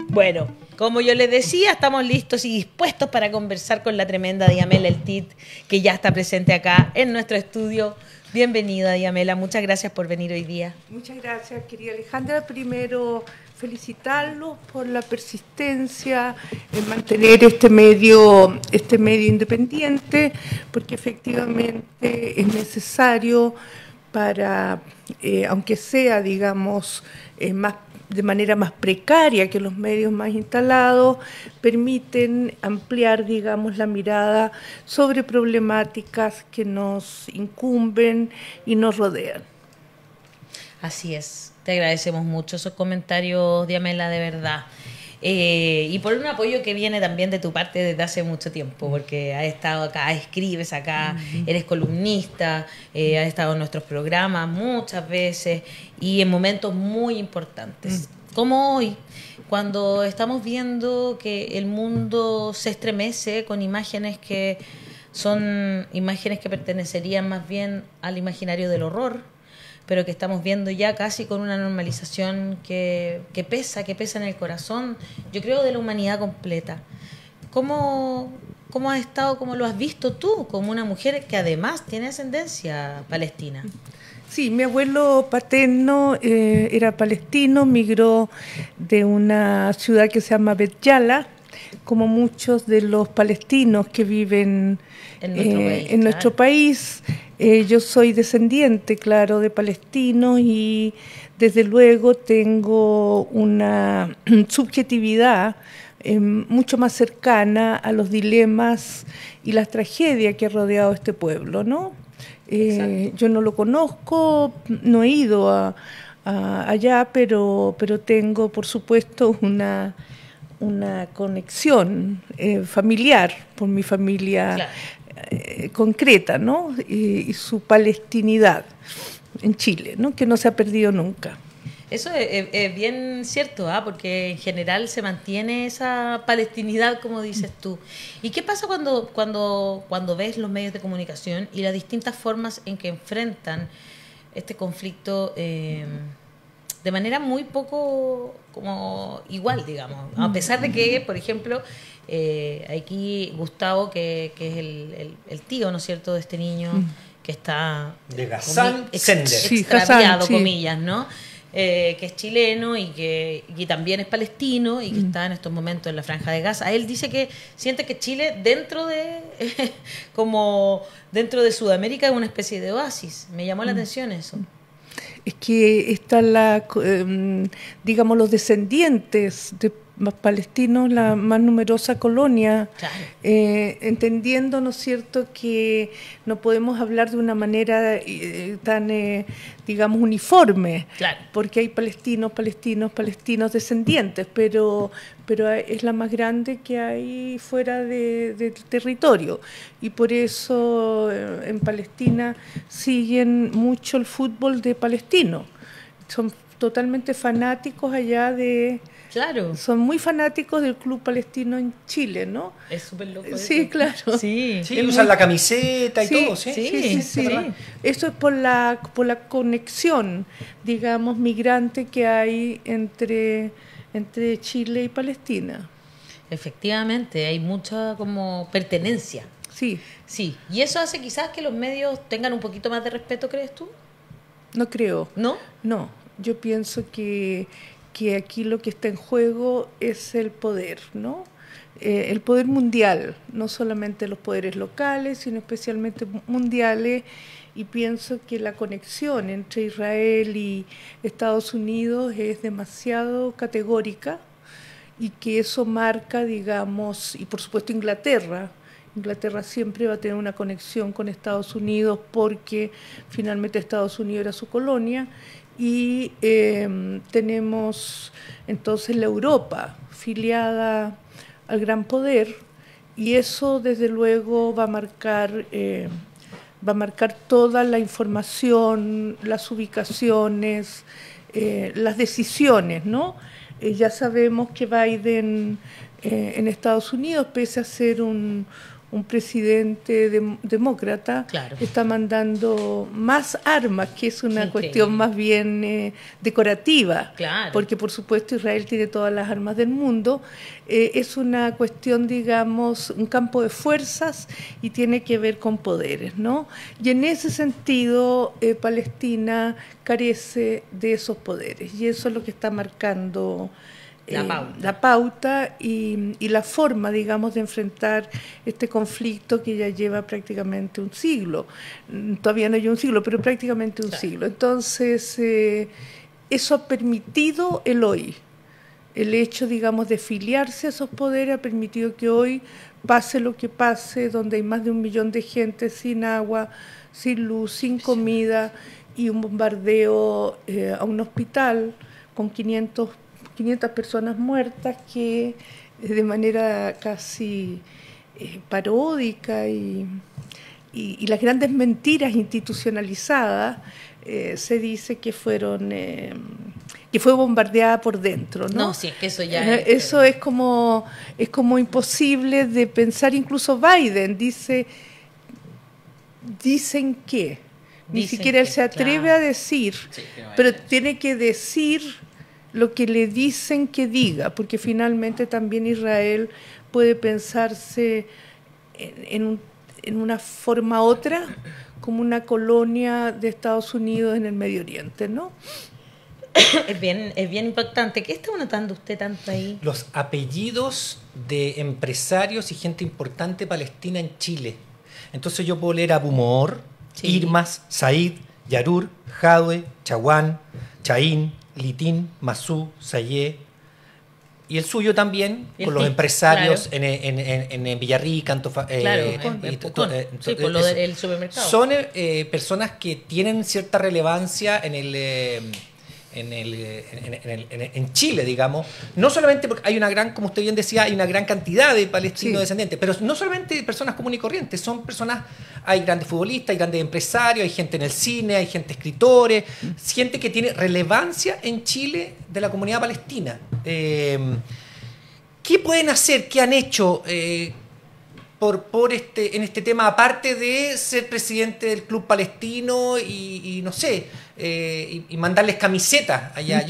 Bueno, como yo les decía, estamos listos y dispuestos para conversar con la tremenda Diamela Eltit, que ya está presente acá en nuestro estudio. Bienvenida, Diamela. Muchas gracias por venir hoy día. Muchas gracias, querida Alejandra. Primero, felicitarlos por la persistencia en mantener este medio independiente, porque efectivamente es necesario para, aunque sea, digamos, de manera más precaria que los medios más instalados, permiten ampliar, digamos, la mirada sobre problemáticas que nos incumben y nos rodean. Así es, te agradecemos mucho esos comentarios, Diamela, de verdad. Y por un apoyo que viene también de tu parte desde hace mucho tiempo, porque has estado acá, escribes acá, eres columnista, has estado en nuestros programas muchas veces y en momentos muy importantes, como hoy, cuando estamos viendo que el mundo se estremece con imágenes que son imágenes que pertenecerían más bien al imaginario del horror, pero que estamos viendo ya casi con una normalización que pesa en el corazón, yo creo, de la humanidad completa. ¿Cómo has estado, cómo lo has visto tú, como una mujer que además tiene ascendencia palestina? Sí, mi abuelo paterno era palestino, migró de una ciudad que se llama Bet Yala, como muchos de los palestinos que viven en nuestro país. Yo soy descendiente, claro, de palestinos y desde luego tengo una subjetividad mucho más cercana a los dilemas y las tragedias que ha rodeado este pueblo, ¿no? Yo no lo conozco, no he ido allá, pero tengo, por supuesto, una conexión familiar por mi familia, claro, concreta, ¿no? Y su palestinidad en Chile, ¿no? Que no se ha perdido nunca. Eso es bien cierto, porque en general se mantiene esa palestinidad, como dices tú. ¿Y qué pasa cuando ves los medios de comunicación y las distintas formas en que enfrentan este conflicto de manera muy poco como igual, digamos? A pesar de que, por ejemplo, aquí Gustavo, que es el tío, ¿no es cierto?, de este niño que está de Ghassan Sender, extraviado, comillas, ¿no? Que es chileno y también es palestino y que está en estos momentos en la Franja de Gaza. Él dice que siente que Chile dentro de Sudamérica es una especie de oasis. Me llamó la atención eso. Es que están digamos, los descendientes de palestinos, la más numerosa colonia, claro, entendiendo, ¿no es cierto?, que no podemos hablar de una manera tan, digamos, uniforme, claro, porque hay palestinos descendientes, pero es la más grande que hay fuera del territorio, y por eso en Palestina siguen mucho el fútbol de palestino, son totalmente fanáticos allá de... Claro. Son muy fanáticos del club palestino en Chile, ¿no? Es súper loco. Sí, eso, claro. Sí, usan la camiseta y todo, ¿sí? Sí. Eso es por la conexión, digamos, migrante que hay entre Chile y Palestina. Efectivamente, hay mucha como pertenencia. Sí. Sí. ¿Y eso hace quizás que los medios tengan un poquito más de respeto, crees tú? No creo. ¿No? No, yo pienso que aquí lo que está en juego es el poder, ¿no? El poder mundial, no solamente los poderes locales, sino especialmente mundiales, y pienso que la conexión entre Israel y Estados Unidos es demasiado categórica y que eso marca, digamos, y por supuesto Inglaterra siempre va a tener una conexión con Estados Unidos porque finalmente Estados Unidos era su colonia, y tenemos entonces la Europa filiada al gran poder, y eso desde luego va a marcar toda la información, las ubicaciones, las decisiones, ¿no? Ya sabemos que Biden en Estados Unidos, pese a ser un un presidente demócrata Claro. está mandando más armas, que es una Increíble. cuestión más bien decorativa, Claro. porque por supuesto Israel tiene todas las armas del mundo, es una cuestión, digamos, un campo de fuerzas y tiene que ver con poderes, ¿no? Y en ese sentido Palestina carece de esos poderes y eso es lo que está marcando la pauta y la forma, digamos, de enfrentar este conflicto que ya lleva prácticamente un siglo. Todavía no lleva un siglo, pero prácticamente un siglo. Entonces, eso ha permitido el hoy. El hecho, digamos, de filiarse a esos poderes ha permitido que hoy pase lo que pase, donde hay más de 1 millón de gente sin agua, sin luz, sin comida, y un bombardeo a un hospital con 500 personas muertas que de manera casi paródica y las grandes mentiras institucionalizadas se dice que fueron que fue bombardeada por dentro, ¿no? No, sí, es que eso ya eso es como imposible de pensar. Incluso Biden dicen que ni siquiera él se atreve a decir, pero tiene que decir lo que le dicen que diga, porque finalmente también Israel puede pensarse en una forma otra, como una colonia de Estados Unidos en el Medio Oriente, ¿no? Es bien impactante. ¿Qué está notando usted tanto ahí? Los apellidos de empresarios y gente importante palestina en Chile. Entonces yo puedo leer Abu Moor, Irmas, Said, Yarur, Jadwe, Chaguán, Chaín, Litín, Masú, Sayé, y el suyo también, con los empresarios en Villarrica, el supermercado. Son personas que tienen cierta relevancia en Chile, digamos, no solamente porque hay una gran, como usted bien decía, hay una gran cantidad de palestinos descendientes, pero no solamente personas comunes y corrientes, son personas, hay grandes futbolistas, hay grandes empresarios, hay gente en el cine, hay gente escritores, gente que tiene relevancia en Chile de la comunidad palestina. ¿Qué pueden hacer? ¿Qué han hecho en este tema, aparte de ser presidente del club palestino y no sé, y mandarles camisetas allá?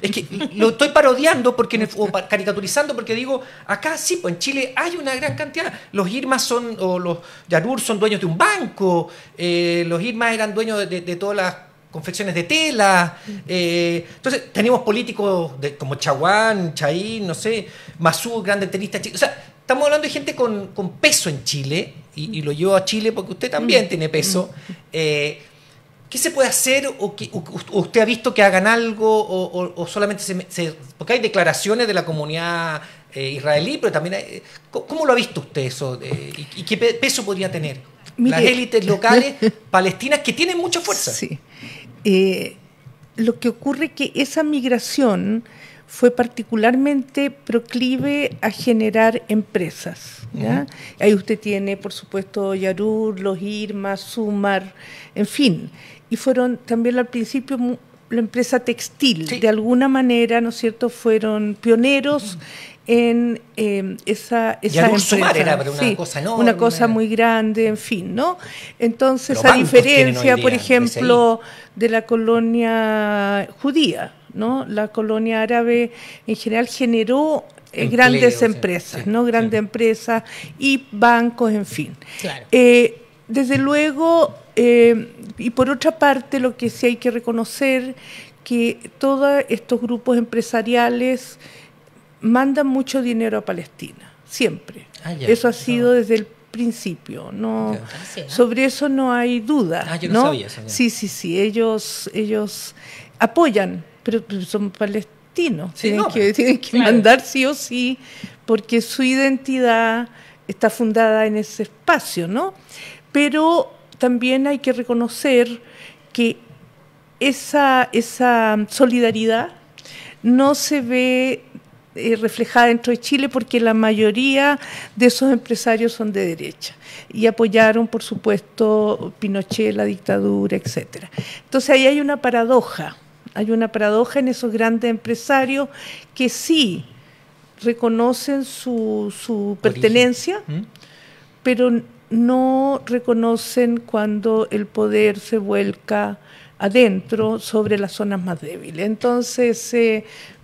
Es que lo estoy parodiando o caricaturizando porque digo, acá sí, pues en Chile hay una gran cantidad. Los Irmas o los Yarur son dueños de un banco, los Irmas eran dueños de todas las confecciones de tela. Entonces tenemos políticos como Chaguán, Chaín, no sé, Masú, grande tenista. O sea, estamos hablando de gente con peso en Chile, y lo llevo a Chile porque usted también tiene peso. ¿Qué se puede hacer? ¿O usted ha visto que hagan algo? ¿O solamente porque hay declaraciones de la comunidad israelí, pero también hay, ¿cómo lo ha visto usted eso? ¿Y qué peso podría tener? Mire, las élites locales palestinas que tienen mucha fuerza. Sí. Lo que ocurre es que esa migración fue particularmente proclive a generar empresas, ¿ya? Ahí usted tiene, por supuesto, Yarur, los Irmas, Sumar, en fin. Y fueron también al principio la empresa textil, de alguna manera, ¿no es cierto?, fueron pioneros en esa empresa. Sumar era una cosa enorme. Una cosa muy grande, en fin, ¿no? Entonces, a diferencia, por ejemplo, de la colonia judía, ¿no? La colonia árabe en general generó grandes empresas, ¿no? Grandes empresas y bancos, en fin. Claro. Desde luego, y por otra parte, lo que sí hay que reconocer que todos estos grupos empresariales mandan mucho dinero a Palestina, siempre. Eso ha sido desde el principio, no, sobre eso no hay duda. Yo no sabía eso. Sí, ellos apoyan, pero son palestinos, tienen que mandar sí o sí, porque su identidad está fundada en ese espacio, ¿no? Pero también hay que reconocer que esa solidaridad no se ve reflejada dentro de Chile porque la mayoría de esos empresarios son de derecha y apoyaron, por supuesto, Pinochet, la dictadura, etcétera. Entonces ahí hay una paradoja en esos grandes empresarios que sí reconocen su pertenencia, pero no reconocen cuando el poder se vuelca adentro sobre las zonas más débiles. Entonces,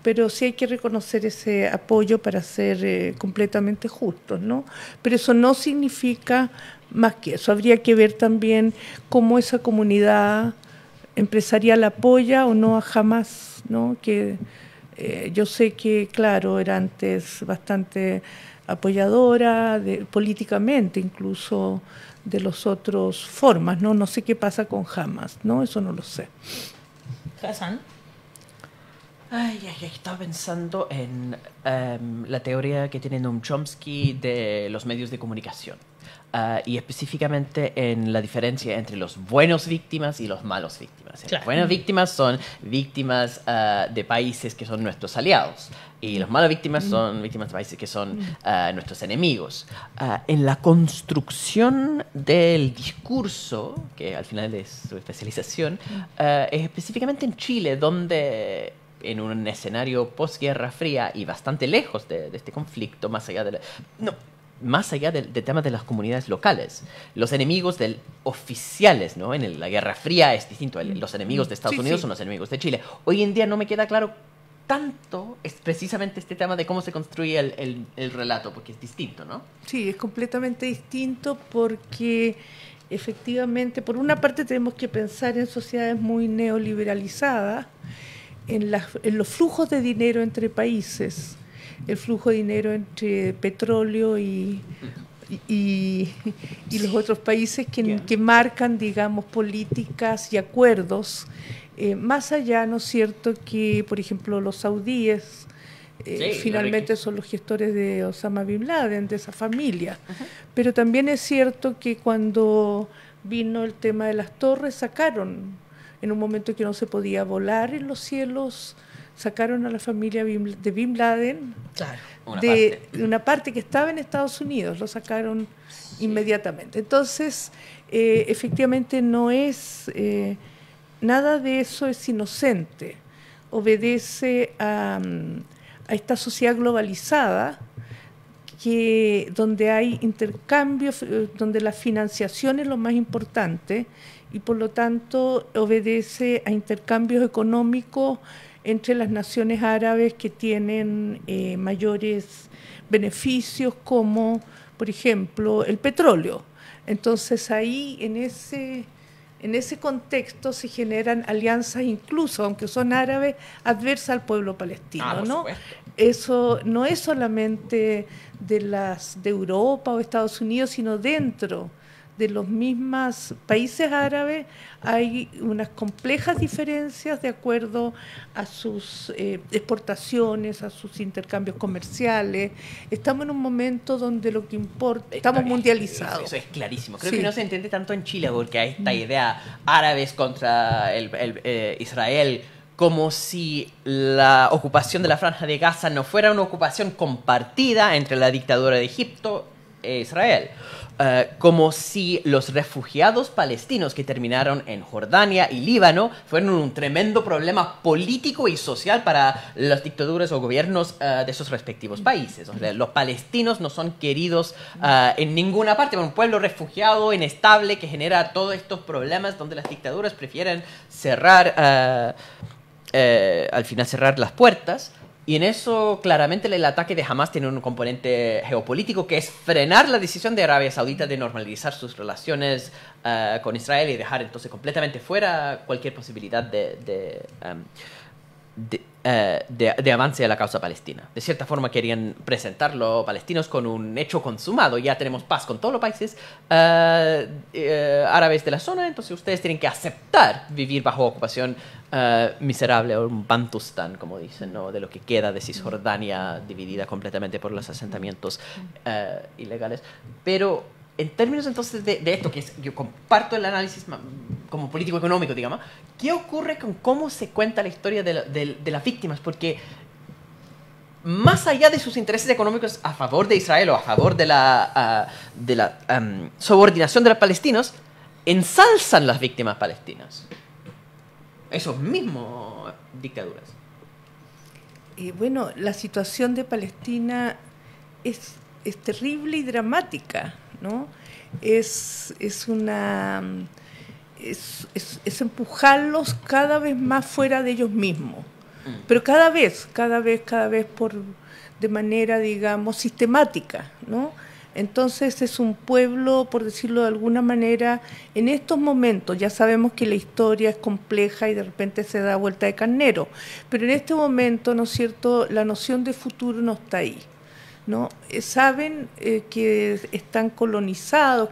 pero sí hay que reconocer ese apoyo para ser completamente justos, ¿no? Pero eso no significa más que eso. Habría que ver también cómo esa comunidad empresarial apoya o no a Hamas, ¿no? Que yo sé que, claro, era antes bastante apoyadora políticamente, incluso de las otras formas, ¿no? No sé qué pasa con Hamas, ¿no? Eso no lo sé. Hassan. Estaba pensando en la teoría que tiene Noam Chomsky de los medios de comunicación. Y específicamente en la diferencia entre los buenos víctimas y los malos víctimas. Claro. Las buenas víctimas son víctimas de países que son nuestros aliados y las malas víctimas son víctimas de países que son nuestros enemigos. En la construcción del discurso, que al final es su especialización, es específicamente en Chile, donde en un escenario posguerra fría y bastante lejos de este conflicto, más allá del tema de las comunidades locales. Los enemigos oficiales, ¿no? En la Guerra Fría es distinto. Los enemigos de Estados Unidos son los enemigos de Chile. Hoy en día no me queda claro tanto es precisamente este tema de cómo se construye el relato, porque es distinto, ¿no? Sí, es completamente distinto porque efectivamente, por una parte tenemos que pensar en sociedades muy neoliberalizadas, en los flujos de dinero entre países, el flujo de dinero entre petróleo y los otros países que marcan, digamos, políticas y acuerdos, más allá, ¿no es cierto?, que, por ejemplo, los saudíes finalmente son los gestores de Osama Bin Laden, de esa familia. Pero también es cierto que cuando vino el tema de las torres, sacaron, en un momento que no se podía volar en los cielos, sacaron a la familia de Bin Laden, Claro. de una parte que estaba en Estados Unidos, lo sacaron inmediatamente. Entonces, efectivamente no es, nada de eso es inocente, obedece a esta sociedad globalizada donde hay intercambios, donde la financiación es lo más importante y por lo tanto obedece a intercambios económicos entre las naciones árabes que tienen mayores beneficios, como por ejemplo el petróleo. Entonces ahí en ese contexto se generan alianzas, incluso aunque son árabes, adversas al pueblo palestino, ¿no? Eso no es solamente de Europa o Estados Unidos, sino dentro de los mismos países árabes hay unas complejas diferencias de acuerdo a sus exportaciones, a sus intercambios comerciales. Estamos en un momento donde lo que importa, estamos mundializados. Eso es clarísimo. Creo que no se entiende tanto en Chile porque hay esta idea árabes contra Israel, como si la ocupación de la Franja de Gaza no fuera una ocupación compartida entre la dictadura de Egipto e Israel. Como si los refugiados palestinos que terminaron en Jordania y Líbano fueron un tremendo problema político y social para las dictaduras o gobiernos de sus respectivos países. O sea, los palestinos no son queridos en ninguna parte. Un pueblo refugiado, inestable, que genera todos estos problemas donde las dictaduras prefieren cerrar, al final cerrar las puertas. Y en eso, claramente, el ataque de Hamas tiene un componente geopolítico que es frenar la decisión de Arabia Saudita de normalizar sus relaciones con Israel y dejar entonces completamente fuera cualquier posibilidad de avance a la causa palestina. De cierta forma querían presentar los palestinos con un hecho consumado. Ya tenemos paz con todos los países árabes de la zona, entonces ustedes tienen que aceptar vivir bajo ocupación miserable, o un Bantustan, como dicen, ¿no? De lo que queda de Cisjordania dividida completamente por los asentamientos ilegales. Pero en términos entonces de esto, que yo comparto el análisis como político-económico, digamos, ¿qué ocurre con cómo se cuenta la historia de las víctimas? Porque más allá de sus intereses económicos a favor de Israel o a favor de la subordinación de los palestinos, ensalzan las víctimas palestinas. Esos mismos dictaduras. Bueno, la situación de Palestina es terrible y dramática, ¿no? Es empujarlos cada vez más fuera de ellos mismos, pero cada vez de manera, digamos, sistemática, ¿no? Entonces es un pueblo, por decirlo de alguna manera, en estos momentos, ya sabemos que la historia es compleja y de repente se da vuelta de carnero, pero en este momento, ¿no es cierto?, la noción de futuro no está ahí, ¿no? Saben que están colonizados,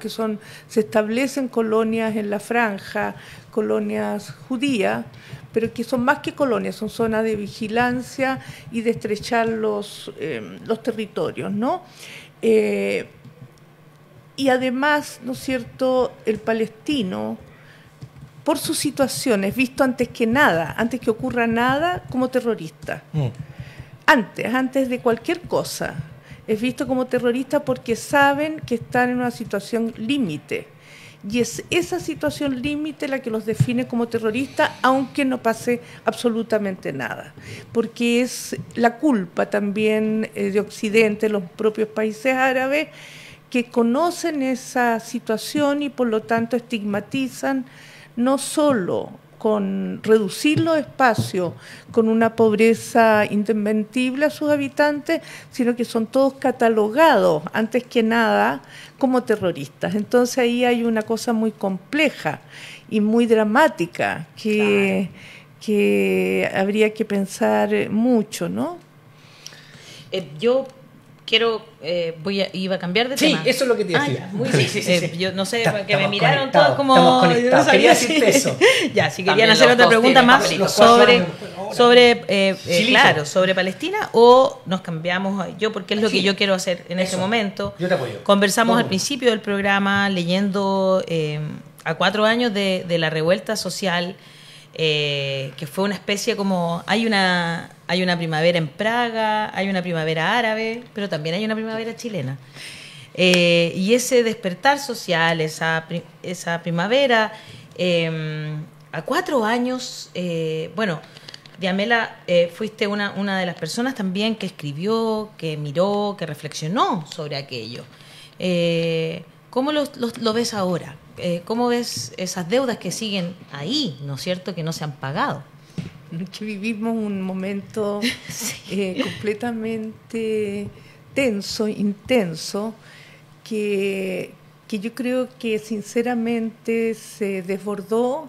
se establecen colonias en la franja, colonias judías, pero que son más que colonias, son zonas de vigilancia y de estrechar los territorios, ¿no? Y además, ¿no es cierto?, el palestino, por sus situaciones, visto antes que ocurra nada, como terrorista. Antes de cualquier cosa, es visto como terrorista porque saben que están en una situación límite. Y es esa situación límite la que los define como terroristas, aunque no pase absolutamente nada. Porque es la culpa también de Occidente, los propios países árabes, que conocen esa situación y por lo tanto estigmatizan no solo con reducir los espacios, con una pobreza indesmentible a sus habitantes, sino que son todos catalogados, antes que nada, como terroristas. Entonces ahí hay una cosa muy compleja y muy dramática que habría que pensar mucho, ¿no? Yo iba a cambiar de tema. Sí, eso es lo que te iba a decir. Muy bien. Sí. Yo no sé, que me miraron todos como... Estamos conectados. No Quería decirte eso. Ya, si querían También hacer los otra dos pregunta tienen más papelitos. sobre Palestina, o nos cambiamos yo, porque es lo que yo quiero hacer en este momento. Yo te apoyo. Conversamos al principio del programa leyendo a 4 años de la revuelta social, que fue una especie como... Hay una primavera en Praga, hay una primavera árabe, pero también hay una primavera chilena. Y ese despertar social, esa primavera, a 4 años, bueno, Diamela, fuiste una de las personas también que escribió, que miró, que reflexionó sobre aquello. ¿Cómo lo ves ahora? ¿Cómo ves esas deudas que siguen ahí, ¿no es cierto?, que no se han pagado? Que vivimos un momento completamente tenso, intenso, que yo creo que sinceramente se desbordó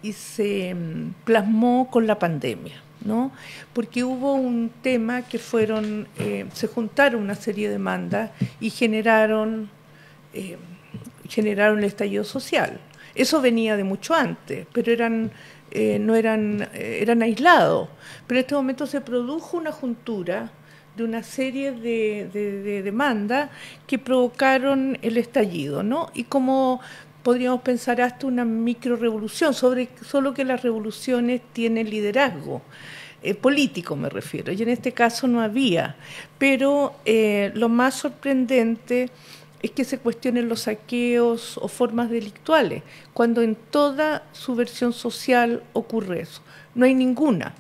y se plasmó con la pandemia, ¿no? Porque hubo un tema que se juntaron una serie de demandas y generaron el estallido social. Eso venía de mucho antes, pero eran aislados. Pero en este momento se produjo una juntura de una serie de demandas que provocaron el estallido, ¿no? Y como podríamos pensar hasta una microrevolución, solo que las revoluciones tienen liderazgo. Político me refiero, y en este caso no había. Pero lo más sorprendente es que se cuestionen los saqueos o formas delictuales, cuando en toda subversión social ocurre eso. No hay ninguna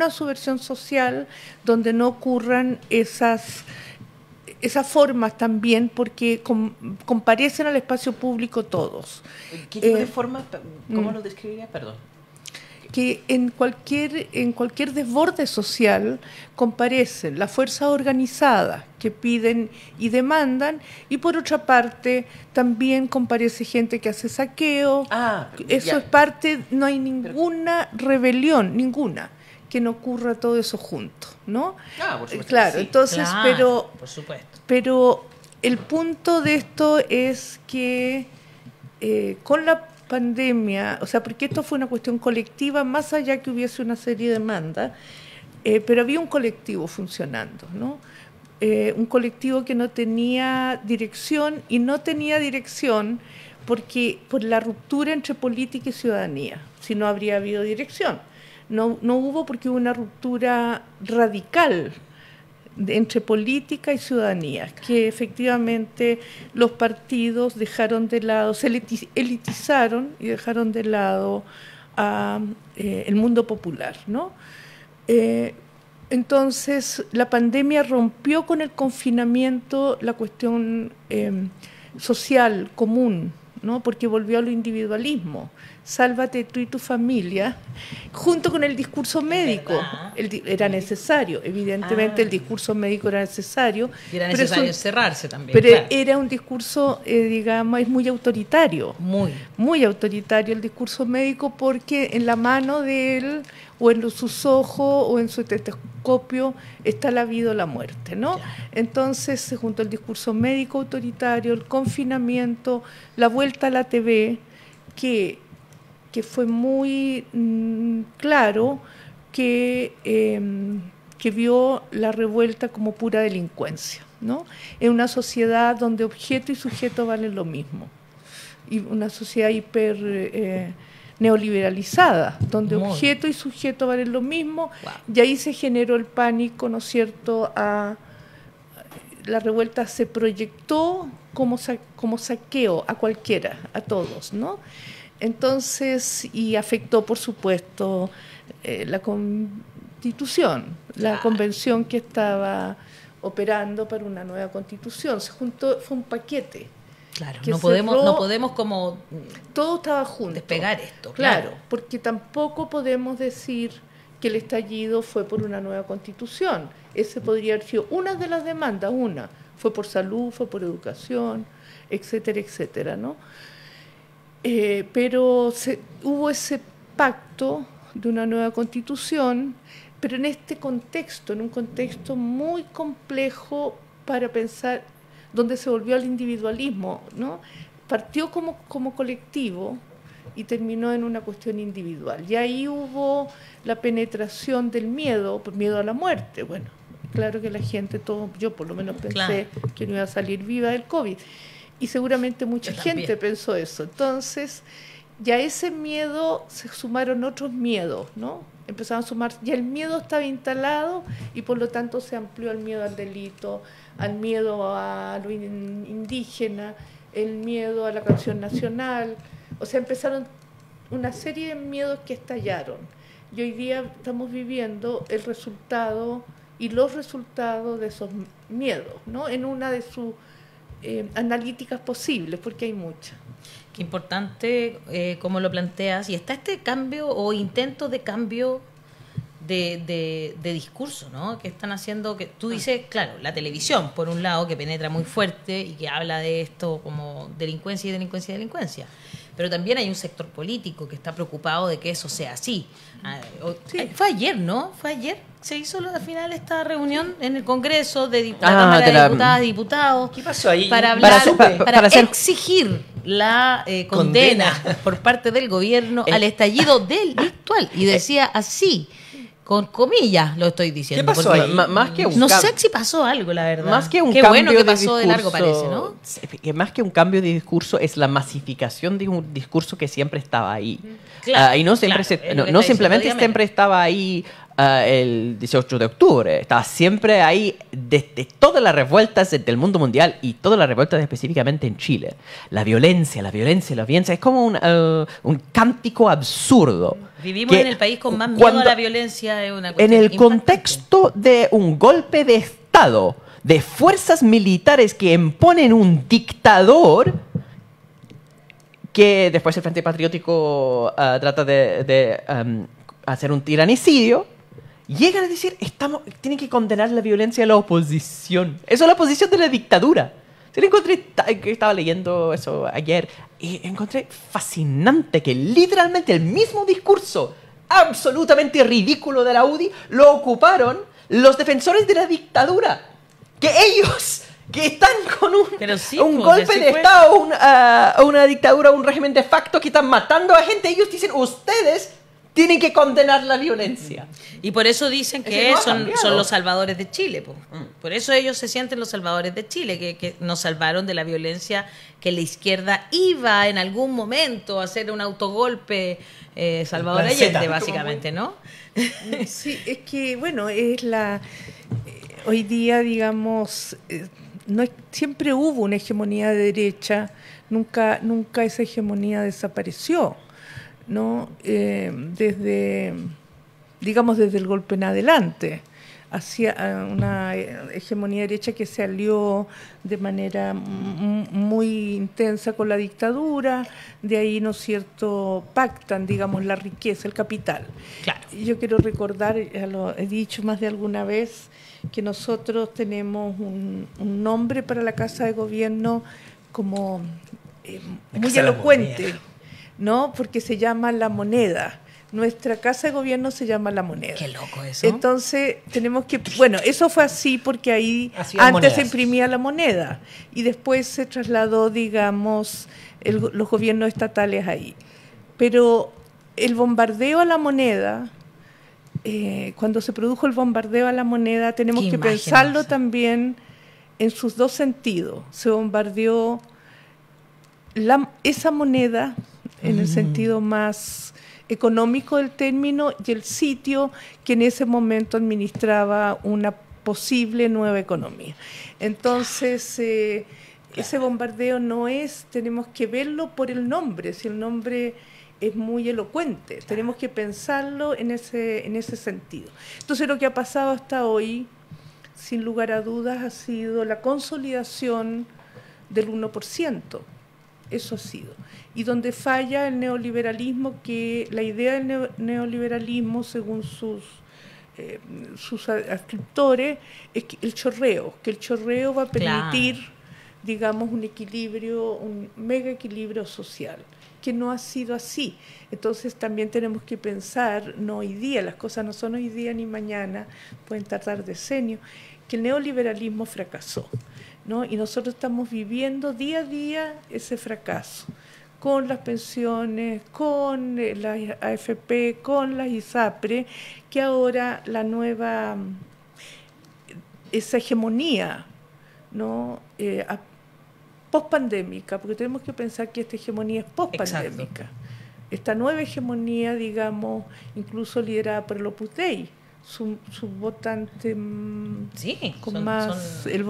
subversión social donde no ocurran esas formas también, porque comparecen al espacio público todos. ¿Qué tipo de forma? ¿Cómo lo describiría? Perdón. Que en cualquier desborde social comparecen las fuerzas organizadas que piden y demandan, y por otra parte también comparece gente que hace saqueo. Eso es parte, no hay ninguna rebelión, ninguna, que no ocurra todo eso junto, ¿no? Por supuesto. Claro, Sí. entonces, Claro, por supuesto. pero el punto de esto es que con la pandemia, o sea, porque esto fue una cuestión colectiva, más allá que hubiese una serie de demandas, pero había un colectivo funcionando, ¿no? Un colectivo que no tenía dirección, y no tenía dirección por la ruptura entre política y ciudadanía. Si no, habría habido dirección. No hubo, porque hubo una ruptura radical entre política y ciudadanía, que efectivamente los partidos dejaron de lado, se elitizaron y dejaron de lado el mundo popular, ¿no? Entonces la pandemia rompió con el confinamiento la cuestión social común, ¿no? Porque volvió a lo individualismo. Sálvate tú y tu familia, junto con el discurso médico. Era necesario, evidentemente el discurso médico era necesario. Y era necesario encerrarse también. Pero claro. era un discurso, digamos, es muy autoritario. Muy autoritario el discurso médico, porque en la mano de él, o en sus ojos, o en su estetoscopio, está la vida o la muerte, ¿no? Ya. Entonces se juntó el discurso médico autoritario, el confinamiento, la vuelta a la TV, que fue muy claro que vio la revuelta como pura delincuencia, ¿no? En una sociedad donde objeto y sujeto valen lo mismo, y una sociedad hiper neoliberalizada, donde objeto y sujeto valen lo mismo, y ahí se generó el pánico, ¿no es cierto? La revuelta se proyectó como saqueo a cualquiera, a todos, ¿no? Entonces, y afectó, por supuesto, la Constitución, la convención que estaba operando para una nueva Constitución. Se juntó, fue un paquete. Claro, no podemos como todo estaba junto. Despegar esto. Claro, porque tampoco podemos decir que el estallido fue por una nueva Constitución. Ese podría haber sido una de las demandas, fue por salud, fue por educación, etcétera, etcétera, ¿no? Pero hubo ese pacto de una nueva Constitución, pero en este contexto, en un contexto muy complejo para pensar, donde se volvió al individualismo, ¿no? Partió como colectivo y terminó en una cuestión individual. Y ahí hubo la penetración del miedo a la muerte. Bueno, claro que la gente, yo por lo menos pensé que no iba a salir viva del COVID. Y seguramente mucha gente pensó eso. Entonces, ya ese miedo se sumaron otros miedos, ¿no? Empezaron a sumar, ya el miedo estaba instalado y por lo tanto se amplió el miedo al delito, al miedo a lo indígena, el miedo a la canción nacional. O sea, empezaron una serie de miedos que estallaron. Y hoy día estamos viviendo el resultado y los resultados de esos miedos, ¿no? En una de sus analíticas posibles, porque hay muchas. Qué importante como lo planteas, y está este cambio o intento de cambio de discurso, ¿no? Que están haciendo, que tú dices, claro, la televisión, por un lado, que penetra muy fuerte y que habla de esto como delincuencia y delincuencia y delincuencia, pero también hay un sector político que está preocupado de que eso sea así. Fue ayer, ¿no? Fue ayer, se hizo al final esta reunión en el Congreso de la Cámara de Diputadas y Diputados. ¿Qué pasó ahí? Para hablar, para hacer exigir la condena por parte del gobierno al estallido delictual. Y decía así, con comillas lo estoy diciendo. ¿Qué pasó ahí? Más que no sé si pasó algo, la verdad. Más que un Qué cambio bueno que pasó de largo, discurso, parece, ¿no? Que más que un cambio de discurso es la masificación de un discurso que siempre estaba ahí. Claro, y no siempre claro, no simplemente siempre estaba ahí el 18 de octubre. Estaba siempre ahí desde todas las revueltas del mundo mundial y todas las revueltas específicamente en Chile. La violencia. Es como un cántico absurdo. Vivimos en el país con más miedo a la violencia. Es una en el impactante. contexto de un golpe de Estado, de fuerzas militares que imponen un dictador, que después el Frente Patriótico trata de hacer un tiranicidio, llegan a decir, tienen que condenar la violencia de la oposición. Eso es la oposición de la dictadura. Yo estaba leyendo eso ayer y encontré fascinante que literalmente el mismo discurso absolutamente ridículo de la UDI lo ocuparon los defensores de la dictadura. Que ellos, que están con un golpe de Estado, una dictadura, un régimen de facto, que están matando a gente, ellos dicen, ustedes tienen que condenar la violencia. Y por eso dicen que son los salvadores de Chile. Por eso ellos se sienten los salvadores de Chile, que nos salvaron de la violencia, que la izquierda iba en algún momento a hacer un autogolpe Salvador Allende, básicamente, ¿no? Sí, es que, bueno, hoy día, digamos, siempre hubo una hegemonía de derecha, nunca esa hegemonía desapareció, ¿no? Desde el golpe en adelante. hacia una hegemonía derecha que se alió de manera muy intensa con la dictadura, de ahí, ¿no es cierto?, pactan, digamos, la riqueza, el capital. Claro. Yo quiero recordar, ya lo he dicho más de alguna vez, que nosotros tenemos un nombre para la Casa de Gobierno como muy elocuente, ¿no? Porque se llama La Moneda. Nuestra Casa de Gobierno se llama La Moneda. Qué loco eso. Entonces, tenemos que... Bueno, eso fue así porque ahí antes se imprimía la moneda y después se trasladó, digamos, los gobiernos estatales ahí. Pero el bombardeo a la moneda, cuando se produjo el bombardeo a la moneda, tenemos que pensarlo también en sus dos sentidos. Se bombardeó esa moneda en el sentido más económico del término y el sitio que en ese momento administraba una posible nueva economía. Entonces, ese bombardeo no es, tenemos que verlo por el nombre, si el nombre es muy elocuente, tenemos que pensarlo en ese sentido. Entonces, lo que ha pasado hasta hoy, sin lugar a dudas, ha sido la consolidación del 1%. Eso ha sido. Y donde falla el neoliberalismo, que la idea del neoliberalismo, según sus adscriptores, es que el chorreo va a permitir, digamos, un equilibrio, un mega equilibrio social, que no ha sido así. Entonces también tenemos que pensar, no hoy día, las cosas no son hoy día ni mañana, pueden tardar decenios, que el neoliberalismo fracasó, ¿no? Y nosotros estamos viviendo día a día ese fracaso, con las pensiones, con las AFP, con las ISAPRE, que ahora la nueva, esa hegemonía, ¿no?, pospandémica, porque tenemos que pensar que esta hegemonía es pospandémica. Esta nueva hegemonía, digamos, incluso liderada por el Opus Dei, su votante con más el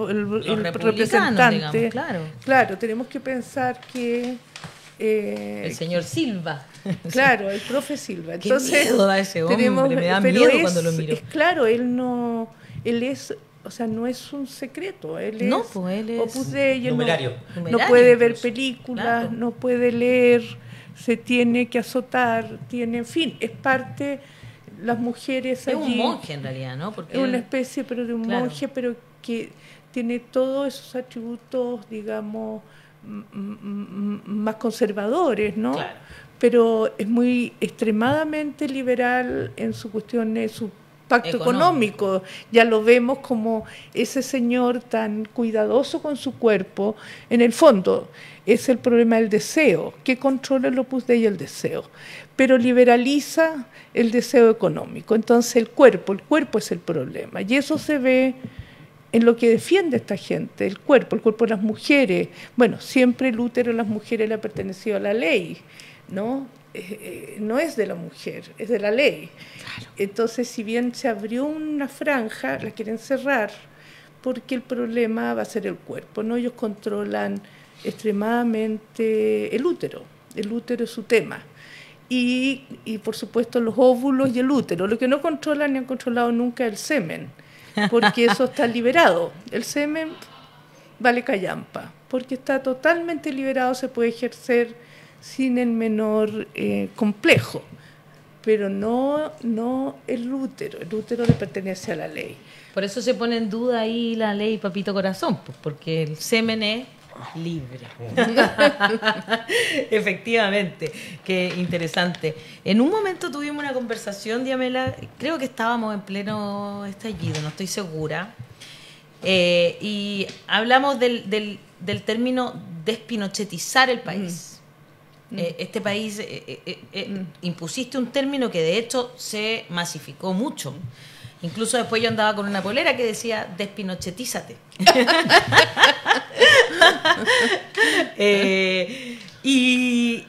representante, digamos, claro, tenemos que pensar que el señor Silva, claro, el profe Silva. Entonces, qué miedo da ese hombre, me da miedo cuando lo miro. Claro, él es, o sea, no es un secreto, él es Opus Dei, no puede ver películas, no puede leer, se tiene que azotar, en fin, es parte. Las mujeres allí... Es un monje en realidad, ¿no? Porque es una especie pero de un monje, pero que tiene todos esos atributos, digamos, más conservadores, ¿no? Claro. Pero es muy extremadamente liberal en su cuestión, en su pacto económico. Ya lo vemos como ese señor tan cuidadoso con su cuerpo. En el fondo es el problema del deseo, que controla el Opus Dei el deseo, pero liberaliza el deseo económico. Entonces el cuerpo es el problema, y eso se ve en lo que defiende esta gente, el cuerpo de las mujeres. Bueno, siempre el útero de las mujeres le ha pertenecido a la ley, ¿no? No es de la mujer, es de la ley. Claro. Entonces, si bien se abrió una franja, la quieren cerrar, porque el problema va a ser el cuerpo, ¿no? Ellos controlan extremadamente el útero es su tema. Y por supuesto los óvulos y el útero. Lo que no controlan ni han controlado nunca es el semen, porque eso está liberado. El semen vale callampa, porque está totalmente liberado, se puede ejercer sin el menor complejo, pero no el útero le pertenece a la ley. Por eso se pone en duda ahí la ley Papito Corazón, pues, porque el semen es libre. Efectivamente, qué interesante. En un momento tuvimos una conversación, Diamela, creo que estábamos en pleno estallido, no estoy segura, y hablamos del término despinochetizar el país. Este país, impusiste un término que de hecho se masificó mucho. Incluso después yo andaba con una polera que decía despinochetízate. Y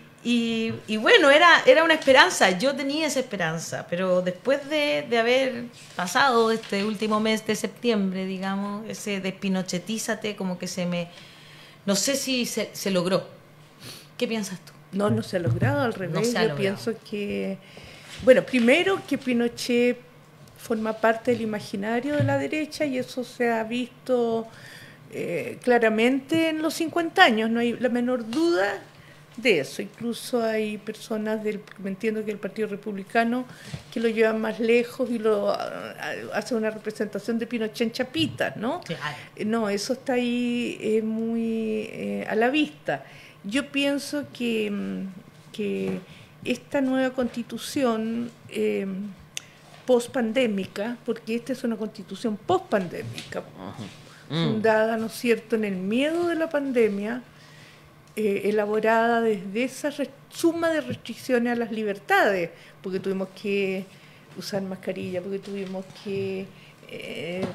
bueno, era una esperanza. Yo tenía esa esperanza, pero después de haber pasado este último mes de septiembre, digamos, ese despinochetízate, como que no sé si se logró. ¿Qué piensas tú? No se ha logrado, al revés. Yo pienso que, bueno, primero que Pinochet forma parte del imaginario de la derecha y eso se ha visto claramente en los 50 años, no hay la menor duda de eso. Incluso hay personas me entiendo que el Partido Republicano que lo llevan más lejos y lo hace una representación de Pinochet en chapitas, ¿no? Claro. No, eso está ahí muy a la vista. Yo pienso que esta nueva constitución post-pandémica, porque esta es una constitución post-pandémica, fundada, ¿no es cierto?, en el miedo de la pandemia, elaborada desde esa suma de restricciones a las libertades, porque tuvimos que usar mascarilla, porque tuvimos que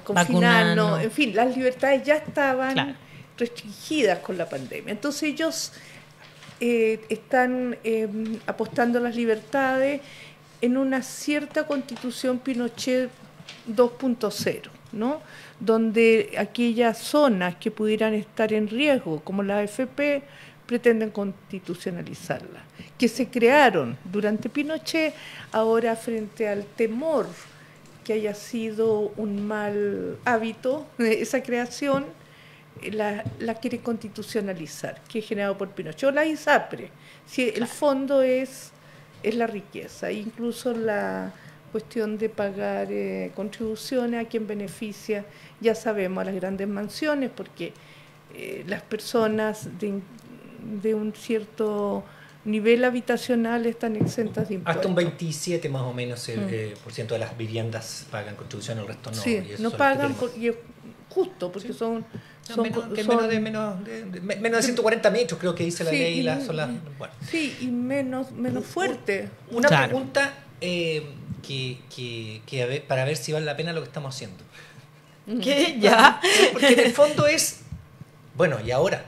confinarnos, Vacunarnos. en fin, las libertades ya estaban Claro. restringidas con la pandemia. Entonces ellos están apostando a las libertades en una cierta constitución Pinochet 2.0, ¿no? Donde aquellas zonas que pudieran estar en riesgo, como la AFP, pretenden constitucionalizarlas, que se crearon durante Pinochet, ahora frente al temor que haya sido un mal hábito, esa creación, la quiere constitucionalizar, que es generado por Pinochet, o la ISAPRE. Si el fondo es la riqueza, incluso la cuestión de pagar contribuciones a quien beneficia, ya sabemos, a las grandes mansiones, porque las personas de un cierto nivel habitacional están exentas de impuestos. Hasta un 27 más o menos por ciento de las viviendas pagan contribución, el resto no. Sí, y eso no es lo que pagan, queremos. y es justo, porque son menos de 140 metros creo que dice la Sí, ley. y- Son las, bueno. sí, y menos fuerte. Una Claro. pregunta que a ver, para ver si vale la pena lo que estamos haciendo. ¿Qué? ¿Ya? Porque en el fondo es, bueno, ¿y ahora?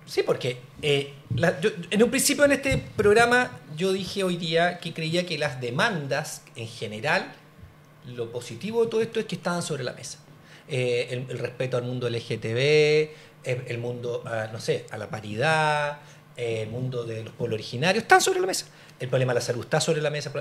Sí, porque en un principio en este programa yo dije hoy día que creía que las demandas en general, lo positivo de todo esto es que estaban sobre la mesa. El respeto al mundo LGTB, el mundo, no sé, a la paridad, el mundo de los pueblos originarios, están sobre la mesa. El problema de la salud está sobre la mesa.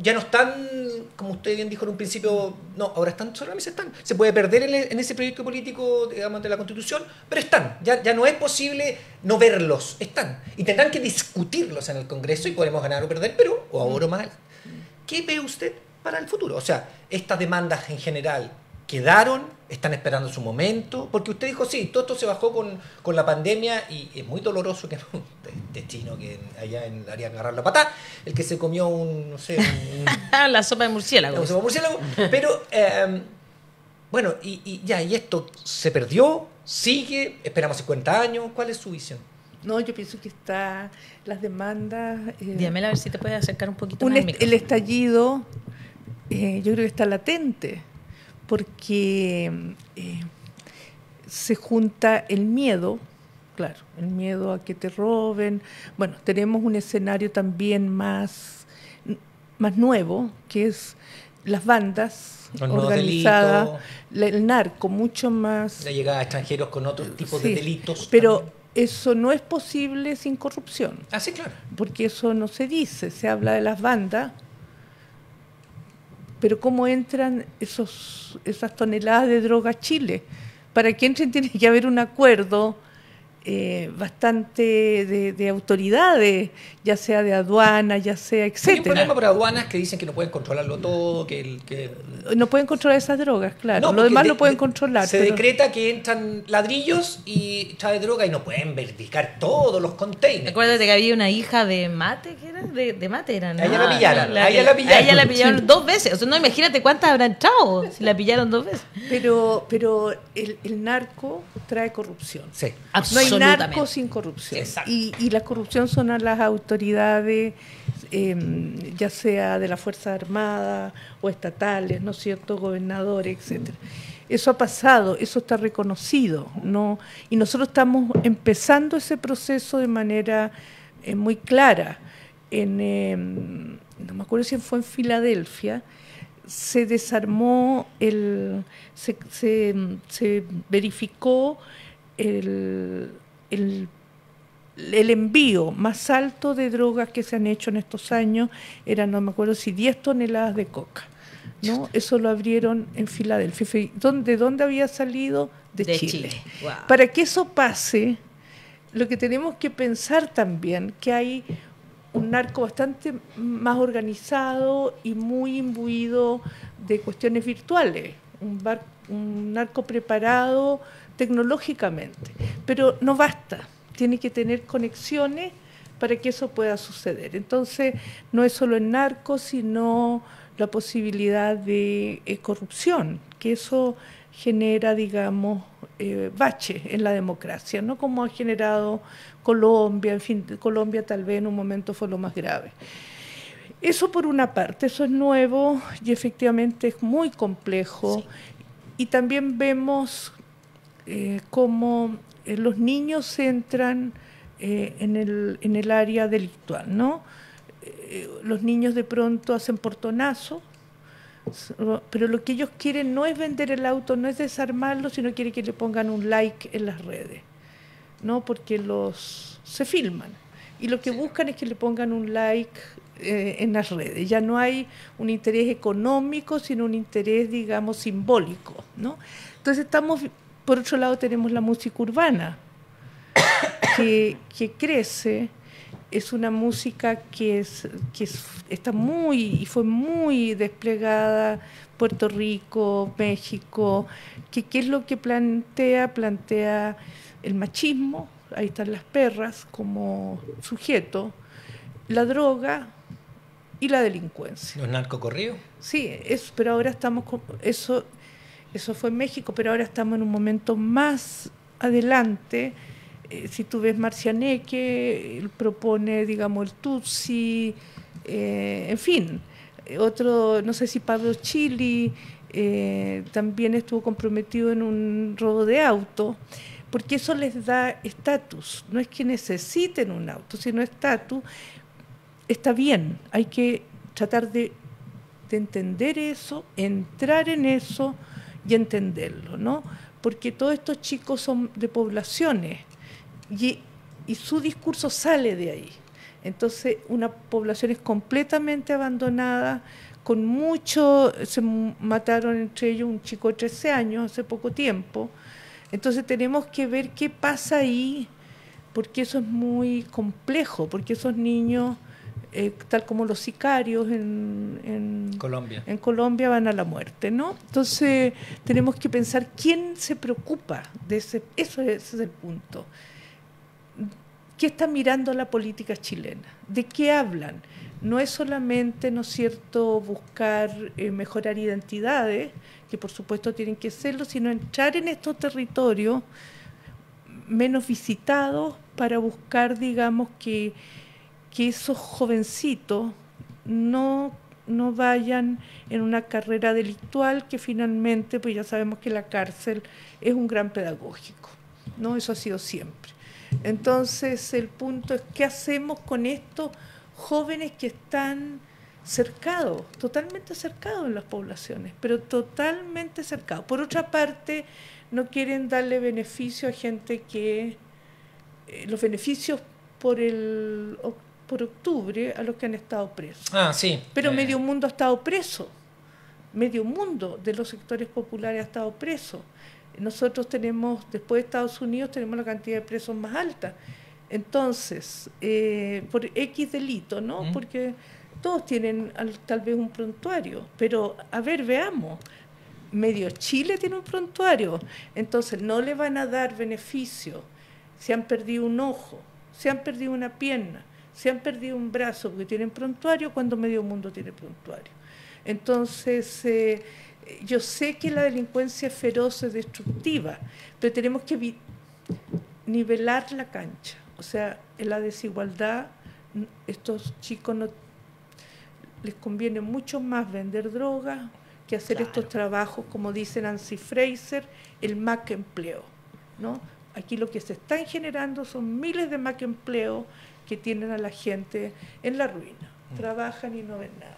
Ya no están, como usted bien dijo en un principio, no, ahora están sobre la mesa, están. Se puede perder en ese proyecto político, digamos, de la Constitución, pero están. Ya no es posible no verlos, están. Y tendrán que discutirlos en el Congreso y podremos ganar o perder, pero, o ahora o más adelante. ¿Qué ve usted para el futuro? O sea, estas demandas en general quedaron, están esperando su momento, porque usted dijo, sí, todo esto se bajó con la pandemia y es muy doloroso que este chino que allá en el área agarrar la patá, el que se comió un, no sé, La sopa de murciélago. un sopa de murciélago, pero bueno, y esto se perdió, sigue, esperamos 50 años, ¿cuál es su visión? No, yo pienso que está las demandas. Dígame a ver si te puedes acercar un poquito Un más al el micrófono. estallido, yo creo que está latente, porque se junta el miedo, claro, el miedo a que te roben. Bueno, tenemos un escenario también más nuevo, que es las bandas Los nuevos organizadas, delitos. el narco, mucho más. La llegada de extranjeros con otros tipos Sí, de delitos. pero también. eso no es posible sin corrupción. Ah, sí, claro. Porque eso no se dice, se habla de las bandas, pero cómo entran esas toneladas de droga a Chile. Para que entren tiene que haber un acuerdo bastante de autoridades, ya sea de aduana, ya sea Hay un etcétera. problema por aduanas que dicen que no pueden controlarlo todo, que No pueden controlar esas drogas, claro. No, Lo porque demás lo pueden controlar. Se pero- decreta que entran ladrillos y trae droga y no pueden verificar todos los containers. Acuérdate que había una hija de Mate, ¿qué era? De Mate era, ¿no? A ella la pillaron, La a ella que- la pillaron. a ella la pillaron 2 veces. O sea, no, imagínate cuántas habrán entrado si la pillaron 2 veces. Pero el narco trae corrupción. Sí. No hay Absolutamente. narco sin corrupción. Exacto. Y la corrupción son a las autoridades, ya sea de la Fuerza Armada o estatales, ¿no es cierto?, gobernadores, etcétera. Eso ha pasado, eso está reconocido, ¿no? Y nosotros estamos empezando ese proceso de manera muy clara. No me acuerdo si fue en Filadelfia, se desarmó, se verificó el envío más alto de drogas que se han hecho en estos años, eran, no me acuerdo si 10 toneladas de coca. ¿no? Eso lo abrieron en Filadelfia. ¿De dónde había salido? De Chile. Wow. Para que eso pase, lo que tenemos que pensar también, que hay un narco bastante más organizado y muy imbuido de cuestiones virtuales, un narco preparado tecnológicamente, pero no basta, tiene que tener conexiones para que eso pueda suceder. Entonces, no es solo el narco, sino la posibilidad de corrupción, que eso genera, digamos, baches en la democracia, ¿no? Como ha generado Colombia, en fin, Colombia tal vez en un momento fue lo más grave. Eso por una parte, eso es nuevo y efectivamente es muy complejo. Sí. Y también vemos cómo los niños entran en el área delictual, ¿no? Los niños de pronto hacen portonazo, pero lo que ellos quieren no es vender el auto, no es desarmarlo, sino quieren que le pongan un like en las redes, ¿no? Porque se filman y lo que buscan es que le pongan un like en las redes. Ya no hay un interés económico, sino un interés, digamos, simbólico, ¿no? Entonces por otro lado tenemos la música urbana que crece. Es una música que está y fue muy desplegada, Puerto Rico, México, ¿qué es lo que plantea? Plantea el machismo, ahí están las perras como sujeto, la droga y la delincuencia. ¿Los narcocorridos? Sí, pero ahora estamos eso fue en México, pero ahora estamos en un momento más adelante. Si tú ves Marcianeque, él propone, digamos, el Tutsi, en fin, otro, no sé si Pablo Chili también estuvo comprometido en un robo de auto, porque eso les da estatus, no es que necesiten un auto, sino estatus. Está bien, hay que tratar de entender eso, entrar en eso y entenderlo, ¿no? Porque todos estos chicos son de poblaciones, y su discurso sale de ahí. Entonces, una población es completamente abandonada, se mataron entre ellos un chico de 13 años hace poco tiempo. Entonces tenemos que ver qué pasa ahí, porque eso es muy complejo, porque esos niños, tal como los sicarios en Colombia van a la muerte, ¿no? Entonces tenemos que pensar quién se preocupa de ese es el punto. ¿Qué está mirando la política chilena? ¿De qué hablan? No es solamente, ¿no es cierto?, buscar mejorar identidades, que por supuesto tienen que serlo, sino entrar en estos territorios menos visitados para buscar, digamos, que esos jovencitos no vayan en una carrera delictual que finalmente, pues ya sabemos que la cárcel es un gran pedagógico, ¿no? Eso ha sido siempre. Entonces, el punto es, ¿qué hacemos con estos jóvenes que están cercados, totalmente cercados en las poblaciones, pero totalmente cercados? Por otra parte, no quieren darle beneficio a gente que... los beneficios por octubre a los que han estado presos. Sí. Pero medio mundo ha estado preso. Medio mundo de los sectores populares ha estado preso. Nosotros tenemos, después de Estados Unidos, tenemos la cantidad de presos más alta. Entonces, por X delito, ¿no? Porque todos tienen tal vez un prontuario. Pero, a ver, veamos. Medio Chile tiene un prontuario. Entonces, no le van a dar beneficio. Se han perdido un ojo, se han perdido una pierna, se han perdido un brazo porque tienen prontuario cuando medio mundo tiene prontuario. Entonces, yo sé que la delincuencia es feroz, es destructiva, pero tenemos que nivelar la cancha. O sea, en la desigualdad, estos chicos les conviene mucho más vender droga que hacer estos trabajos, como dice Nancy Fraser, el Mac empleo, ¿no? Aquí lo que se están generando son miles de Mac empleo que tienen a la gente en la ruina. Trabajan y no ven nada.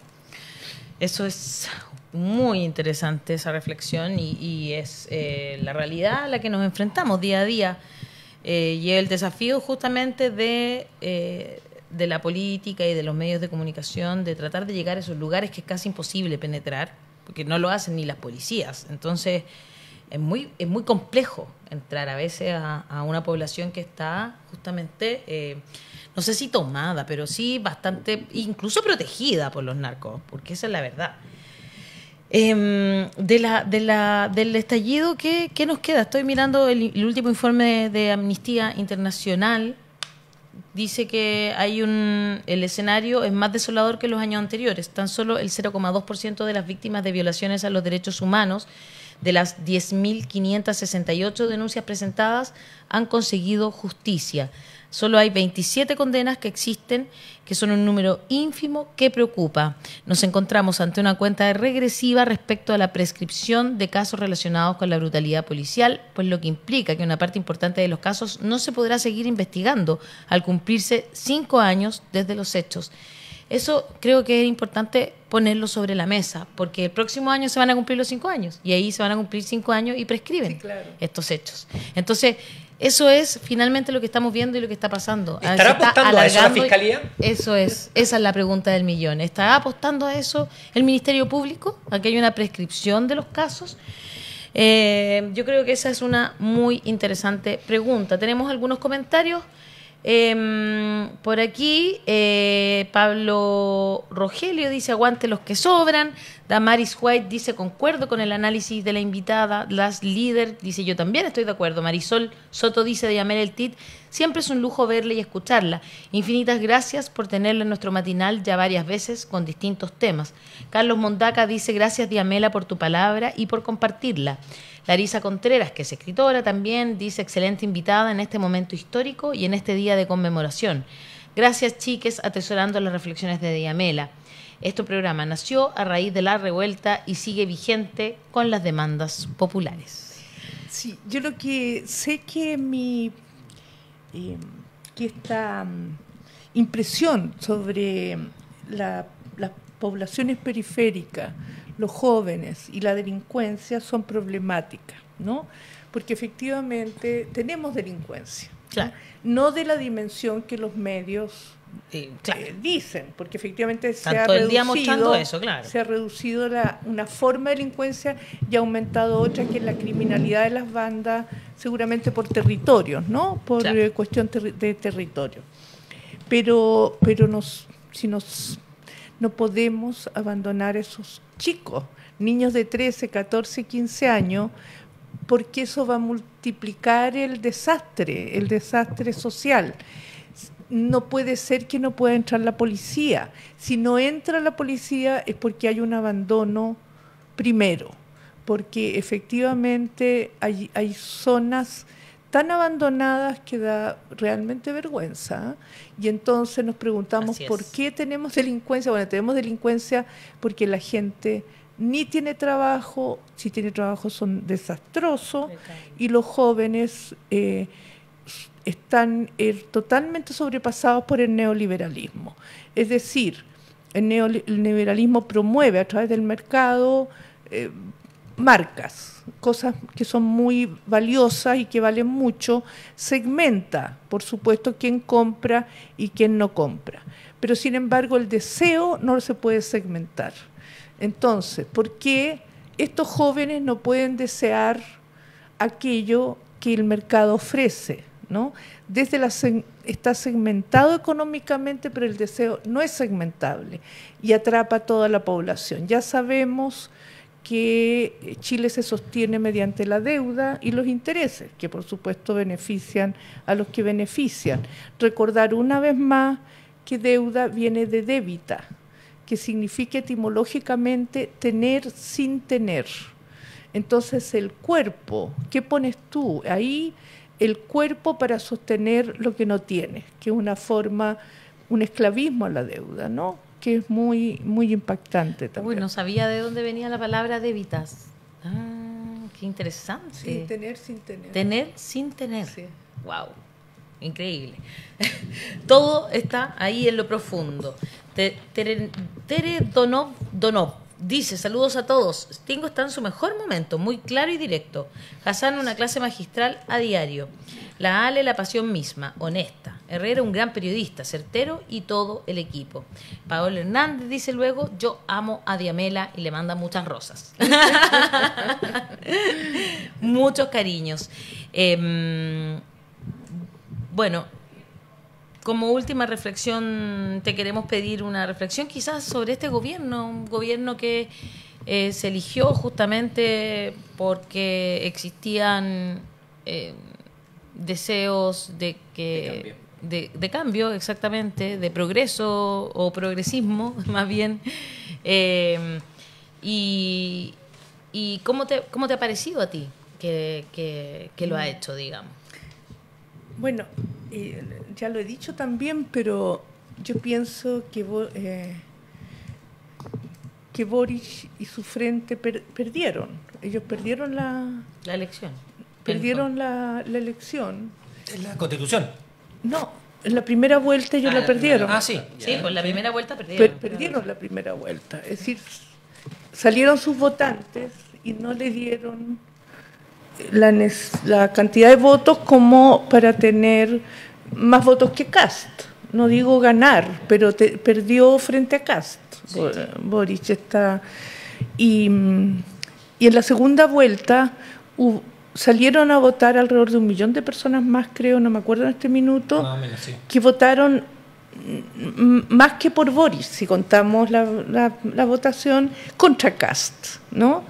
Eso es muy interesante, esa reflexión, y es la realidad a la que nos enfrentamos día a día. Y el desafío justamente de la política y de los medios de comunicación, de tratar de llegar a esos lugares que es casi imposible penetrar, porque no lo hacen ni las policías. Entonces, es muy complejo entrar a veces a una población que está justamente, no sé si tomada, pero sí bastante, incluso protegida por los narcos, porque esa es la verdad. Del estallido, ¿qué nos queda? Estoy mirando el último informe de Amnistía Internacional. Dice que el escenario es más desolador que los años anteriores. Tan solo el 0,2% de las víctimas de violaciones a los derechos humanos de las 10.568 denuncias presentadas han conseguido justicia. Solo hay 27 condenas que existen, que son un número ínfimo que preocupa. Nos encontramos ante una cuenta regresiva respecto a la prescripción de casos relacionados con la brutalidad policial, pues lo que implica que una parte importante de los casos no se podrá seguir investigando al cumplirse 5 años desde los hechos. Eso creo que es importante ponerlo sobre la mesa, porque el próximo año se van a cumplir los 5 años, y ahí se van a cumplir 5 años y prescriben estos hechos. Entonces, eso es finalmente lo que estamos viendo y lo que está pasando. ¿Estará apostando a eso la Fiscalía? Eso es, esa es la pregunta del millón. ¿Estará apostando a eso el Ministerio Público? ¿A que hay una prescripción de los casos? Yo creo que esa es una muy interesante pregunta. Tenemos algunos comentarios. Por aquí Pablo Rogelio dice aguante los que sobran. Damaris White dice concuerdo con el análisis de la invitada. Las Líder dice yo también estoy de acuerdo. Marisol Soto dice de Yamela El Tit siempre es un lujo verla y escucharla. Infinitas gracias por tenerla en nuestro matinal ya varias veces con distintos temas. Carlos Mondaca dice gracias Yamela por tu palabra y por compartirla. Larisa Contreras, que es escritora también, dice excelente invitada en este momento histórico y en este día de conmemoración. Gracias, chiques, atesorando las reflexiones de Yamela. Este programa nació a raíz de la revuelta y sigue vigente con las demandas populares. Sí, yo lo que sé que que esta impresión sobre las poblaciones periféricas, los jóvenes y la delincuencia son problemáticas, ¿no? Porque efectivamente tenemos delincuencia, claro, no de la dimensión que los medios claro, dicen, porque efectivamente están todo el día mostrando eso, claro. Se ha reducido una forma de delincuencia y ha aumentado otra, que es la criminalidad de las bandas, seguramente por territorios, ¿no? Por claro, cuestión de territorio. Pero no podemos abandonar a esos chicos, niños de 13, 14, 15 años, porque eso va a multiplicar el desastre social. No puede ser que no pueda entrar la policía. Si no entra la policía es porque hay un abandono primero, porque efectivamente hay zonas tan abandonadas que da realmente vergüenza, y entonces nos preguntamos por qué tenemos delincuencia. Bueno, tenemos delincuencia porque la gente ni tiene trabajo, si tiene trabajo son desastrosos, y los jóvenes están totalmente sobrepasados por el neoliberalismo. Es decir, el neoliberalismo promueve a través del mercado marcas, cosas que son muy valiosas y que valen mucho, segmenta, por supuesto, quién compra y quién no compra. Pero, sin embargo, el deseo no se puede segmentar. Entonces, ¿por qué estos jóvenes no pueden desear aquello que el mercado ofrece, ¿no? Está segmentado económicamente, pero el deseo no es segmentable y atrapa a toda la población. Ya sabemos que Chile se sostiene mediante la deuda y los intereses, que por supuesto benefician a los que benefician. Recordar una vez más que deuda viene de débita, que significa etimológicamente tener sin tener. Entonces el cuerpo, ¿qué pones tú? Ahí el cuerpo para sostener lo que no tienes, que es una forma, un esclavismo a la deuda, ¿no? Que es muy, muy impactante también. Uy, no sabía de dónde venía la palabra débitas. Qué interesante. Sí, tener sin tener. Tener sin tener. Sí. Wow, increíble. Todo está ahí en lo profundo. Tere Donov Dice, saludos a todos. Stingo está en su mejor momento, muy claro y directo. Hassan, una clase magistral a diario. La Ale, la pasión misma, honesta. Herrera, un gran periodista, certero, y todo el equipo. Paolo Hernández dice luego, yo amo a Diamela, y le manda muchas rosas. Muchos cariños. Bueno, como última reflexión, te queremos pedir una reflexión quizás sobre este gobierno, un gobierno que se eligió justamente porque existían deseos de cambio, exactamente, de progreso o progresismo, más bien. Y ¿cómo te ha parecido a ti que lo ha hecho, digamos? Bueno, ya lo he dicho también, pero yo pienso que Boric y su frente perdieron. Ellos perdieron la elección. Perdieron la elección. ¿En la Constitución? No, en la primera vuelta ellos la perdieron. Sí. Sí, pues la primera vuelta perdieron. Perdieron la primera vuelta. Es decir, salieron sus votantes y no le dieron la cantidad de votos como para tener más votos que Kast. No digo ganar, pero perdió frente a Kast. Sí. Boric está... Y en la segunda vuelta salieron a votar alrededor de 1 millón de personas más, creo, no me acuerdo en este minuto, sí, que votaron más que por Boric, si contamos la votación, contra Kast, ¿no?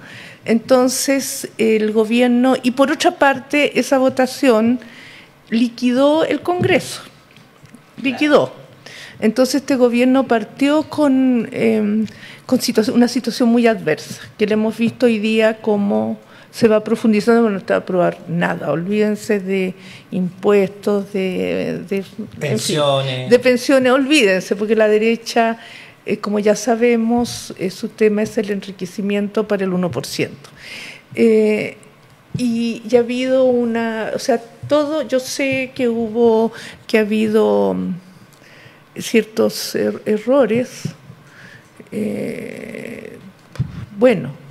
Entonces el gobierno, y por otra parte esa votación liquidó el Congreso, liquidó. Entonces este gobierno partió con una situación muy adversa, que le hemos visto hoy día cómo se va profundizando, bueno, no está a aprobar nada, olvídense de impuestos, de pensiones. De pensiones, olvídense, porque la derecha... como ya sabemos, su tema es el enriquecimiento para el 1%. Y ya ha habido yo sé que ha habido ciertos errores,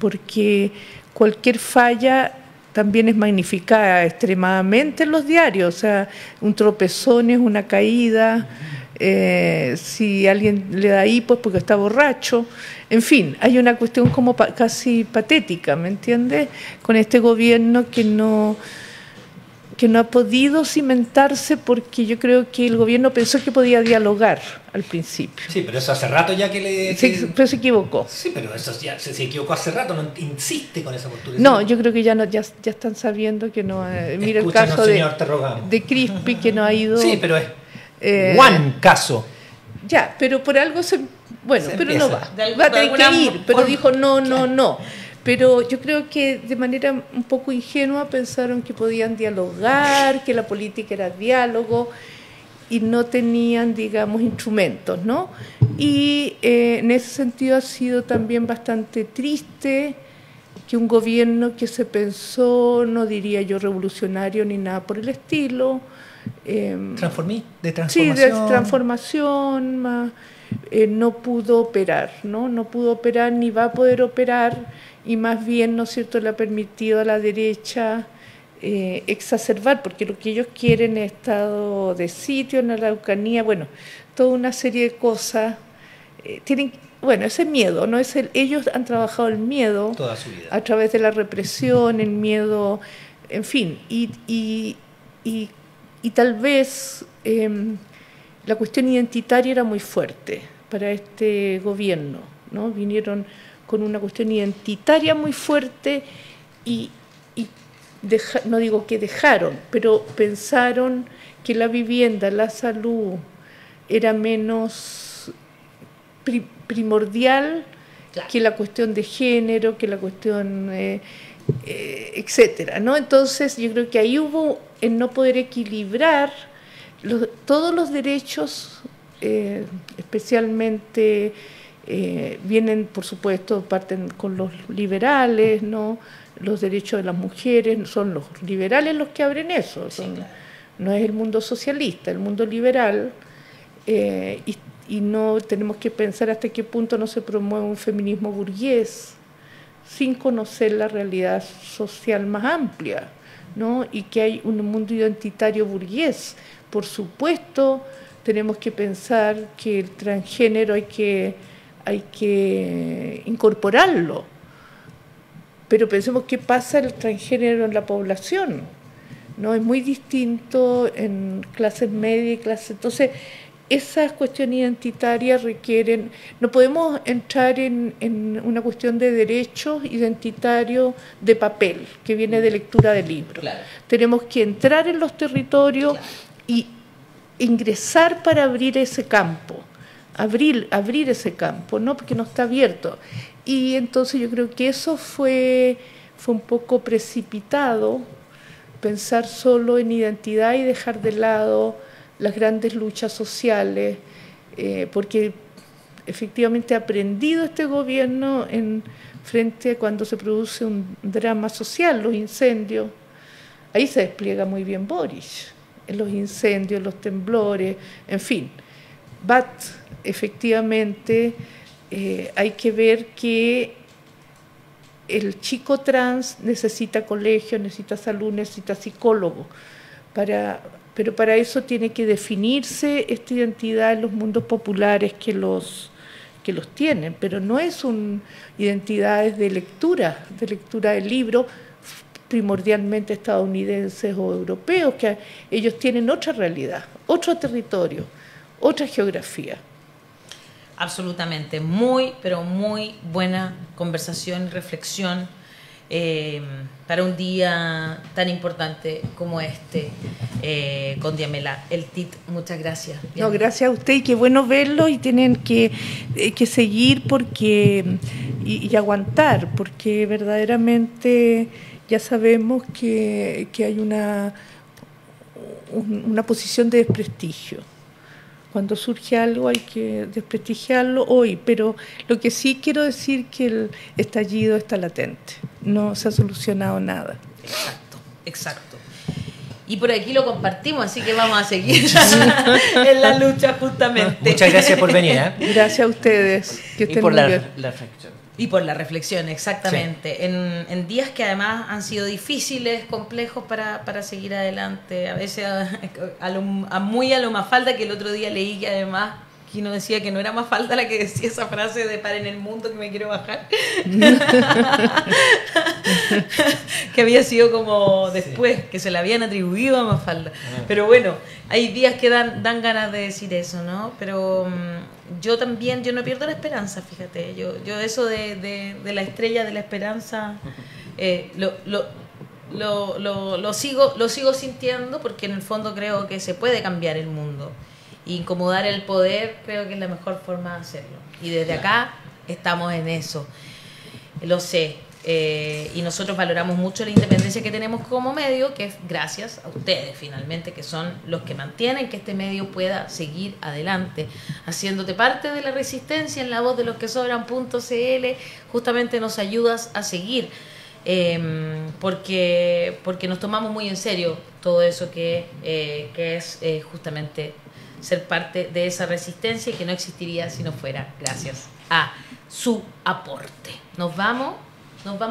porque cualquier falla también es magnificada extremadamente en los diarios, o sea, un tropezón es una caída. Si alguien le da hipo es porque está borracho, en fin, hay una cuestión como casi patética, ¿me entiendes? Con este gobierno que no ha podido cimentarse, porque yo creo que el gobierno pensó que podía dialogar al principio. Sí, pero eso hace rato ya pero se equivocó. Sí, pero eso ya se equivocó hace rato, no insiste con esa postura. No, yo creo que ya están sabiendo que no. Mira el caso de Crispi, que no ha ido. Sí, pero es Juan caso. Ya, pero por algo pero no va. Va a tener que ir, pero dijo no. Pero yo creo que de manera un poco ingenua pensaron que podían dialogar, que la política era diálogo y no tenían, digamos, instrumentos, ¿no? Y en ese sentido ha sido también bastante triste que un gobierno que se pensó, no diría yo revolucionario ni nada por el estilo, de transformación. Sí, de transformación, no pudo operar, no pudo operar ni va a poder operar, y más bien, ¿no es cierto?, le ha permitido a la derecha exacerbar, porque lo que ellos quieren es estado de sitio en la Araucanía, toda una serie de cosas. Ese miedo, ¿no? Ellos han trabajado el miedo toda su vida, a través de la represión, el miedo, en fin, y tal vez la cuestión identitaria era muy fuerte para este gobierno, ¿no? Vinieron con una cuestión identitaria muy fuerte y no digo que dejaron, pero pensaron que la vivienda, la salud era menos primordial, claro, que la cuestión de género, que la cuestión etcétera, ¿no? Entonces yo creo que ahí hubo en no poder equilibrar todos los derechos, especialmente vienen, por supuesto, parten con los liberales, ¿no? Los derechos de las mujeres, son los liberales los que abren eso, no es el mundo socialista, el mundo liberal, y y no tenemos que pensar hasta qué punto no se promueve un feminismo burgués sin conocer la realidad social más amplia, ¿no? Y que hay un mundo identitario burgués. Por supuesto, tenemos que pensar que el transgénero hay que incorporarlo, pero pensemos qué pasa el transgénero en la población, ¿no? Es muy distinto en clases medias y clases... Entonces, esas cuestiones identitarias requieren... No podemos entrar en una cuestión de derechos identitarios de papel, que viene de lectura de libros. Claro. Tenemos que entrar en los territorios, claro, y ingresar para abrir ese campo, abrir ese campo, ¿no? Porque no está abierto. Y entonces yo creo que eso fue un poco precipitado, pensar solo en identidad y dejar de lado las grandes luchas sociales, porque efectivamente ha aprendido este gobierno frente a cuando se produce un drama social, los incendios. Ahí se despliega muy bien Boris, en los incendios, los temblores, en fin. Efectivamente, hay que ver que el chico trans necesita colegio, necesita salud, necesita psicólogo, pero para eso tiene que definirse esta identidad en los mundos populares que los tienen, pero no es identidades de lectura de libros, primordialmente estadounidenses o europeos, que ellos tienen otra realidad, otro territorio, otra geografía. Absolutamente, muy, pero muy buena conversación y reflexión para un día tan importante como este con Diamela El Tit. Muchas gracias. No, gracias a usted y qué bueno verlo, y tienen que seguir y aguantar, porque verdaderamente ya sabemos que hay una posición de desprestigio. Cuando surge algo hay que desprestigiarlo hoy, pero lo que sí quiero decir que el estallido está latente, no se ha solucionado nada. Exacto. Y por aquí lo compartimos, así que vamos a seguir en la lucha justamente. Muchas gracias por venir. Gracias a ustedes. Que estén y por muy la bien. reflexión. Y por la reflexión, exactamente. Sí. En días que además han sido difíciles, complejos para seguir adelante. A veces muy a lo Mafalda, que el otro día leí que además Kino decía que no era Mafalda la que decía esa frase de paren el mundo que me quiero bajar. Que había sido como después, sí, que se la habían atribuido a Mafalda. Pero bueno, hay días que dan ganas de decir eso, ¿no? Pero yo no pierdo la esperanza, fíjate. Yo eso de la estrella de la esperanza lo sigo sintiendo, porque en el fondo creo que se puede cambiar el mundo. Incomodar el poder creo que es la mejor forma de hacerlo. Y desde acá estamos en eso. Lo sé. Y nosotros valoramos mucho la independencia que tenemos como medio, que es gracias a ustedes finalmente, que son los que mantienen que este medio pueda seguir adelante, haciéndote parte de la resistencia en la voz de los que sobran.cl. Justamente nos ayudas a seguir, porque nos tomamos muy en serio todo eso que es justamente ser parte de esa resistencia, que no existiría si no fuera gracias a su aporte. Nos vamos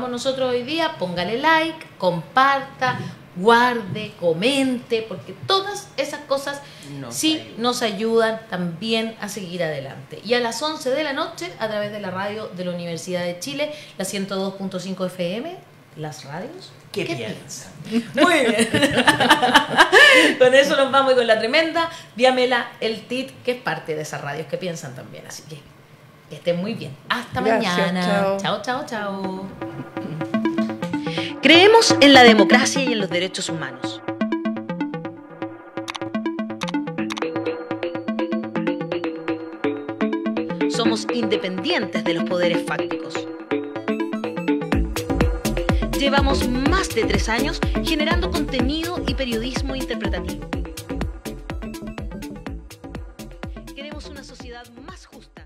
nosotros hoy día. Póngale like, comparta, guarde, comente, porque todas esas cosas nos ayudan también a seguir adelante. Y a las 11 de la noche, a través de la radio de la Universidad de Chile, la 102.5 FM, las radios. ¿Qué piensan? Muy bien. Con eso nos vamos, y con la tremenda Diamela El Tit, que es parte de esas radios que piensan también. Así que estén muy bien. Hasta mañana. Chao. Creemos en la democracia y en los derechos humanos. Somos independientes de los poderes fácticos. Llevamos más de 3 años generando contenido y periodismo interpretativo. Queremos una sociedad más justa.